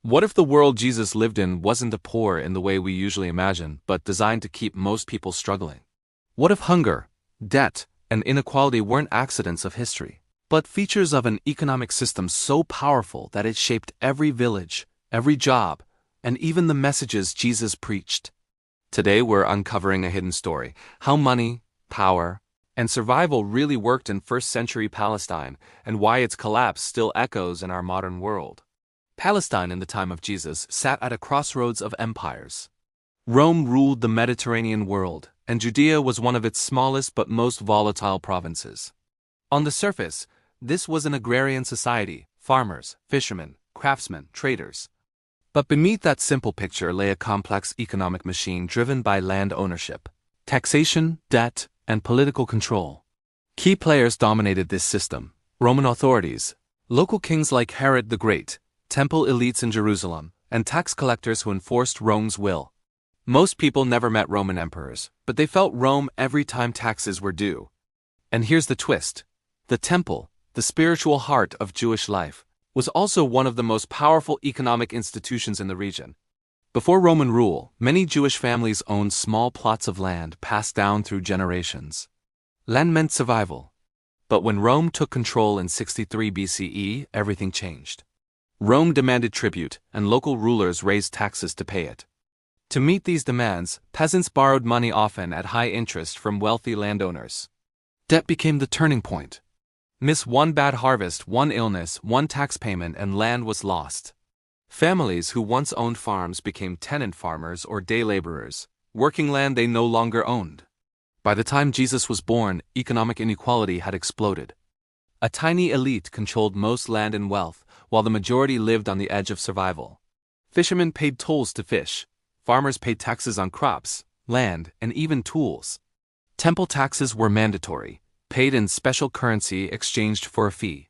What if the world Jesus lived in wasn't the poor in the way we usually imagine, but designed to keep most people struggling? What if hunger, debt, and inequality weren't accidents of history, but features of an economic system so powerful that it shaped every village, every job, and even the messages Jesus preached? Today we're uncovering a hidden story, how money, power, and survival really worked in first-century Palestine, and why its collapse still echoes in our modern world. Palestine in the time of Jesus sat at a crossroads of empires. Rome ruled the Mediterranean world, and Judea was one of its smallest but most volatile provinces. On the surface, this was an agrarian society: farmers, fishermen, craftsmen, traders. But beneath that simple picture lay a complex economic machine driven by land ownership, taxation, debt, and political control. Key players dominated this system: Roman authorities, local kings like Herod the Great, temple elites in Jerusalem, and tax collectors who enforced Rome's will. Most people never met Roman emperors, but they felt Rome every time taxes were due. And here's the twist: the temple, the spiritual heart of Jewish life, was also one of the most powerful economic institutions in the region. Before Roman rule, many Jewish families owned small plots of land passed down through generations. Land meant survival. But when Rome took control in 63 BCE, everything changed. Rome demanded tribute, and local rulers raised taxes to pay it. To meet these demands, peasants borrowed money, often at high interest, from wealthy landowners. Debt became the turning point. Miss one bad harvest, one illness, one tax payment, and land was lost. Families who once owned farms became tenant farmers or day laborers, working land they no longer owned. By the time Jesus was born, economic inequality had exploded. A tiny elite controlled most land and wealth, while the majority lived on the edge of survival. Fishermen paid tolls to fish. Farmers paid taxes on crops, land, and even tools. Temple taxes were mandatory, paid in special currency exchanged for a fee.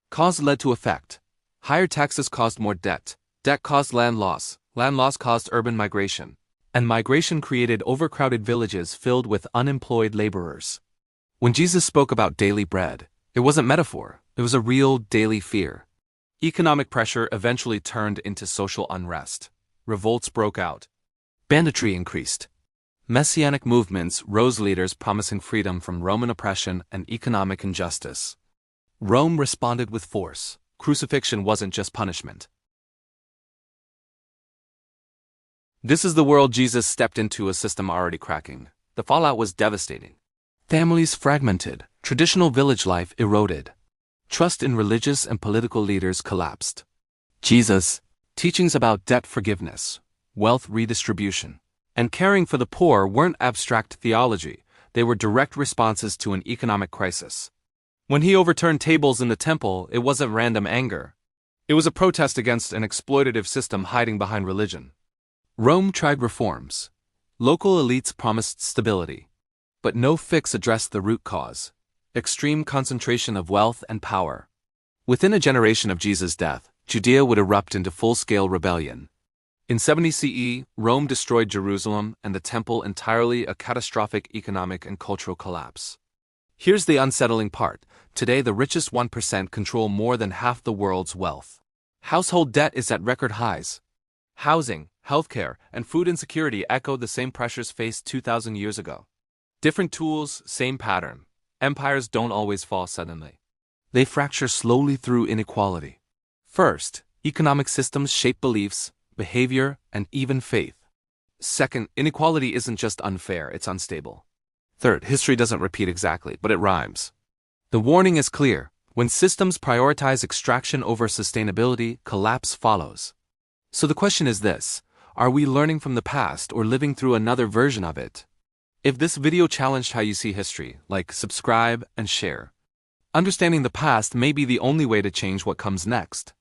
Cause led to effect. Higher taxes caused more debt. Debt caused land loss caused urban migration. And migration created overcrowded villages filled with unemployed laborers. When Jesus spoke about daily bread, it wasn't metaphor, it was a real daily fear. Economic pressure eventually turned into social unrest. Revolts broke out. Banditry increased. Messianic movements rose, leaders promising freedom from Roman oppression and economic injustice. Rome responded with force. Crucifixion wasn't just punishment. This is the world Jesus stepped into, a system already cracking. The fallout was devastating. Families fragmented, traditional village life eroded. Trust in religious and political leaders collapsed. Jesus' teachings about debt forgiveness, wealth redistribution, and caring for the poor weren't abstract theology, they were direct responses to an economic crisis. When he overturned tables in the temple, it wasn't random anger. It was a protest against an exploitative system hiding behind religion. Rome tried reforms. Local elites promised stability. But no fix addressed the root cause: extreme concentration of wealth and power. Within a generation of Jesus' death, Judea would erupt into full-scale rebellion. In 70 CE, Rome destroyed Jerusalem and the temple entirely, a catastrophic economic and cultural collapse. Here's the unsettling part: today the richest 1% control more than half the world's wealth. Household debt is at record highs. Housing, healthcare, and food insecurity echo the same pressures faced 2,000 years ago. Different tools, same pattern. Empires don't always fall suddenly. They fracture slowly through inequality. First, economic systems shape beliefs, behavior, and even faith. Second, inequality isn't just unfair, it's unstable. Third, history doesn't repeat exactly, but it rhymes. The warning is clear: when systems prioritize extraction over sustainability, collapse follows. So the question is this: are we learning from the past or living through another version of it? If this video challenged how you see history, like, subscribe, and share. Understanding the past may be the only way to change what comes next.